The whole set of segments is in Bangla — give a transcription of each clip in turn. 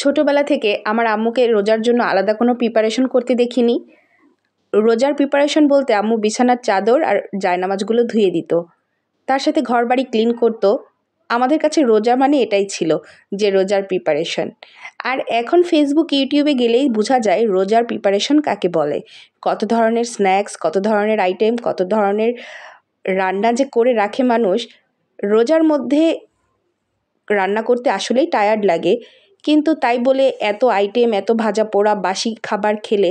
ছোটোবেলা থেকে আমার আম্মুকে রোজার জন্য আলাদা কোনো প্রিপারেশন করতে দেখিনি। রোজার প্রিপারেশন বলতে আম্মু বিছানার চাদর আর জায়নামাজগুলো ধুয়ে দিত, তার সাথে ঘর বাড়ি ক্লিন করতো। আমাদের কাছে রোজা মানে এটাই ছিল যে রোজার প্রিপারেশন। আর এখন ফেসবুক ইউটিউবে গেলেই বোঝা যায় রোজার প্রিপারেশন কাকে বলে। কত ধরনের স্ন্যাক্স, কত ধরনের আইটেম, কত ধরনের রান্না যে করে রাখে মানুষ। রোজার মধ্যে রান্না করতে আসলেই টায়ার্ড লাগে, কিন্তু তাই বলে এত আইটেম, এত ভাজা পোড়া বাসি খাবার খেলে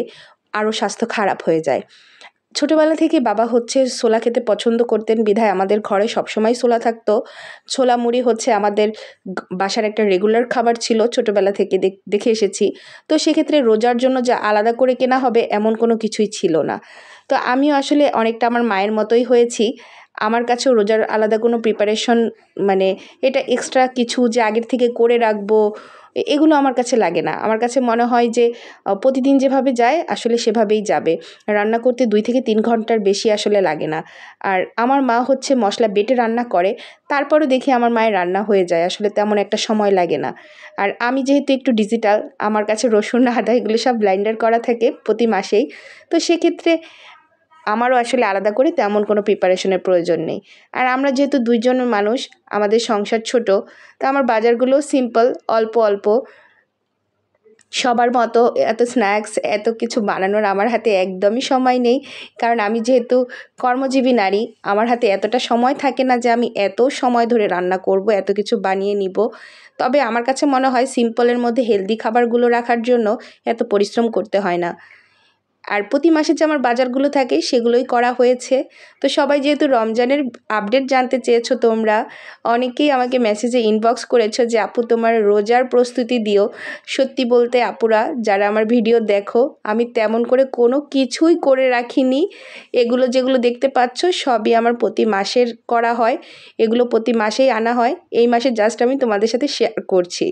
আরও স্বাস্থ্য খারাপ হয়ে যায়। ছোটোবেলা থেকে বাবা ছোলা খেতে পছন্দ করতেন, বিধায় আমাদের ঘরে সবসময় ছোলা থাকতো। ছোলা মুড়ি আমাদের বাসার একটা রেগুলার খাবার ছিল, ছোটোবেলা থেকে দেখে এসেছি। তো সেক্ষেত্রে রোজার জন্য যা আলাদা করে কেনা হবে এমন কোনো কিছুই ছিল না। তো আমিও আসলে অনেকটা আমার মায়ের মতোই হয়েছি। আমার কাছেও রোজার আলাদা কোনো প্রিপারেশন মানে এটা এক্সট্রা কিছু যে আগের থেকে করে রাখবো, এগুলো আমার কাছে লাগে না। আমার কাছে মনে হয় যে প্রতিদিন যেভাবে যায় আসলে সেভাবেই যাবে। রান্না করতে 2 থেকে 3 ঘন্টার বেশি আসলে লাগে না। আর আমার মা মশলা বেটে রান্না করে, তারপরও দেখি আমার মায়ের রান্না হয়ে যায়, আসলে তেমন একটা সময় লাগে না। আর আমি যেহেতু একটু ডিজিটাল, আমার কাছে রসুন আদা এগুলো সব ব্লেন্ডার করা থাকে প্রতি মাসেই। তো সেক্ষেত্রে আমারও আসলে আলাদা করে তেমন কোনো প্রিপারেশনের প্রয়োজন নেই। আর আমরা যেহেতু 2 জন মানুষ, আমাদের সংসার ছোট, তো আমার বাজারগুলোও সিম্পল, অল্প অল্প। সবার মতো এত স্ন্যাক্স, এত কিছু বানানোর আমার হাতে একদমই সময় নেই। কারণ আমি যেহেতু কর্মজীবী নারী, আমার হাতে এতটা সময় থাকে না যে আমি এত সময় ধরে রান্না করব, এত কিছু বানিয়ে নিব। তবে আমার কাছে মনে হয় সিম্পলের মধ্যে হেলদি খাবারগুলো রাখার জন্য এত পরিশ্রম করতে হয় না। আর প্রতি মাসে যে আমার বাজারগুলো থাকে সেগুলোই করা হয়েছে। তো সবাই যেহেতু রমজানের আপডেট জানতে চেয়েছো তোমরা, অনেকেই আমাকে মেসেজে ইনবক্স করেছো যে আপু তোমার রোজার প্রস্তুতি দিও। সত্যি বলতে আপুরা যারা আমার ভিডিও দেখো, আমি তেমন করে কোনো কিছুই করে রাখিনি। এগুলো যেগুলো দেখতে পাচ্ছ সবই আমার প্রতি মাসের করা হয়, এগুলো প্রতি মাসেই আনা হয়। এই মাসে জাস্ট আমি তোমাদের সাথে শেয়ার করছি।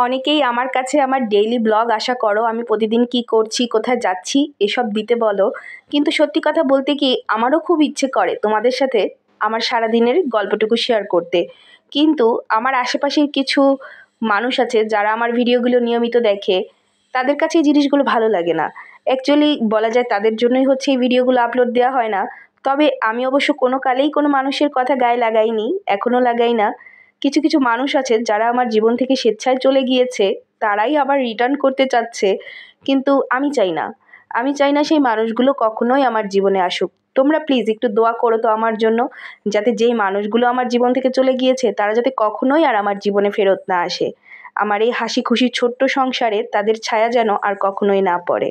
অনেকেই আমার কাছে আমার ডেইলি ব্লগ আশা করো, আমি প্রতিদিন কি করছি, কোথায় যাচ্ছি এসব দিতে বলো। কিন্তু সত্যি কথা বলতে কি, আমারও খুব ইচ্ছে করে তোমাদের সাথে আমার সারাদিনের গল্পটুকু শেয়ার করতে। কিন্তু আমার আশেপাশের কিছু মানুষ আছে যারা আমার ভিডিওগুলো নিয়মিত দেখে, তাদের কাছে এই জিনিসগুলো ভালো লাগে না। অ্যাকচুয়ালি বলা যায় তাদের জন্যই এই ভিডিওগুলো আপলোড দেওয়া হয় না। তবে আমি অবশ্য কোনো কালেই কোনো মানুষের কথা গায়ে লাগাইনি, এখনও লাগাই না। কিছু কিছু মানুষ আছে যারা আমার জীবন থেকে স্বেচ্ছায় চলে গিয়েছে, তারাই আবার রিটার্ন করতে চাচ্ছে, কিন্তু আমি চাই না। আমি চাই না সেই মানুষগুলো কখনোই আমার জীবনে আসুক। তোমরা প্লিজ একটু দোয়া করো তো আমার জন্য, যাতে যেই মানুষগুলো আমার জীবন থেকে চলে গিয়েছে তারা যাতে কখনোই আর আমার জীবনে ফেরত না আসে। আমার এই হাসি খুশি ছোট্ট সংসারে তাদের ছায়া যেন আর কখনোই না পড়ে।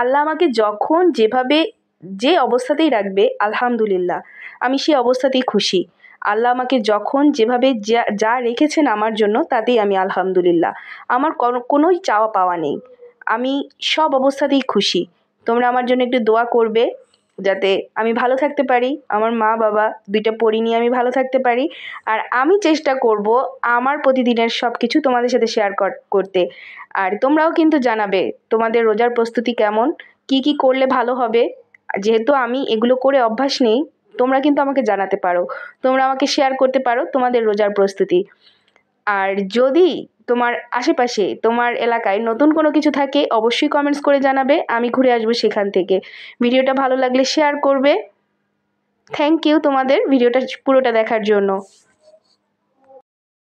আল্লাহ আমাকে যখন যেভাবে যে অবস্থাতেই রাখবে আলহামদুলিল্লাহ, আমি সেই অবস্থাতেই খুশি। আল্লাহ আমাকে যখন যেভাবে যা রেখেছেন আমার জন্য তাতেই আমি আলহামদুলিল্লাহ। আমার কোনোই চাওয়া পাওয়া নেই, আমি সব অবস্থাতেই খুশি। তোমরা আমার জন্য একটু দোয়া করবে যাতে আমি ভালো থাকতে পারি, আমার মা বাবা 2টা পরি নিয়ে আমি ভালো থাকতে পারি। আর আমি চেষ্টা করব আমার প্রতিদিনের সব কিছু তোমাদের সাথে শেয়ার করতে। আর তোমরাও কিন্তু জানাবে তোমাদের রোজার প্রস্তুতি কেমন, কি কি করলে ভালো হবে। যেহেতু আমি এগুলো করে অভ্যাস নেই, তোমরা কিন্তু আমাকে জানাতে পারো, তোমরা আমাকে শেয়ার করতে পারো তোমাদের রোজার প্রস্তুতি। আর যদি তোমার আশেপাশে, তোমার এলাকায় নতুন কোনো কিছু থাকে অবশ্যই কমেন্টস করে জানাবে, আমি ঘুরে আসবো সেখান থেকে। ভিডিওটা ভালো লাগলে শেয়ার করবে। থ্যাংক ইউ তোমাদের ভিডিওটা পুরোটা দেখার জন্য।